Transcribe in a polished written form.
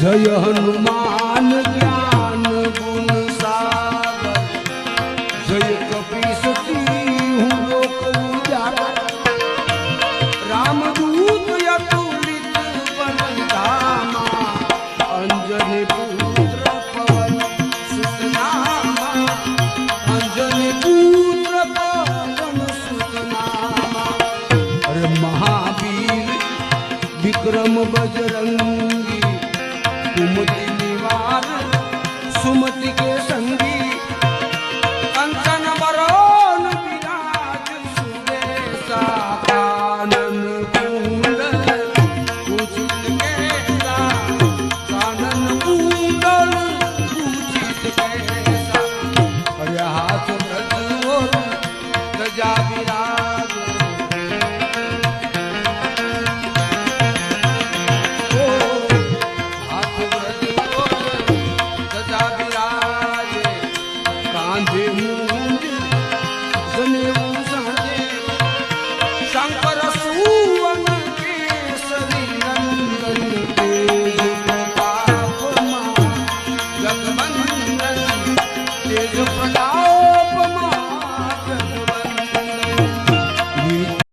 जय हनुमान ज्ञान गुण सागर जय कपीस हूँ लोक उजागर रामदूत अतुलित बल धामा अंजनी पुत्र पवन सुत नामा अंजनी पुत्र पवन सुत नामा अरे महावीर विक्रम बजरंगी कुमति निवार सुमति के संगी कंचन बरन विराज सुबेसा कानन कुंडल कुचित केसा कानन कुंडल कुचित केसा अरे हाथ व्रत और ध्वजा विराज शंकर सुवन केसरी नंदन तेज प्रताप जगवंदन तेज प्रताप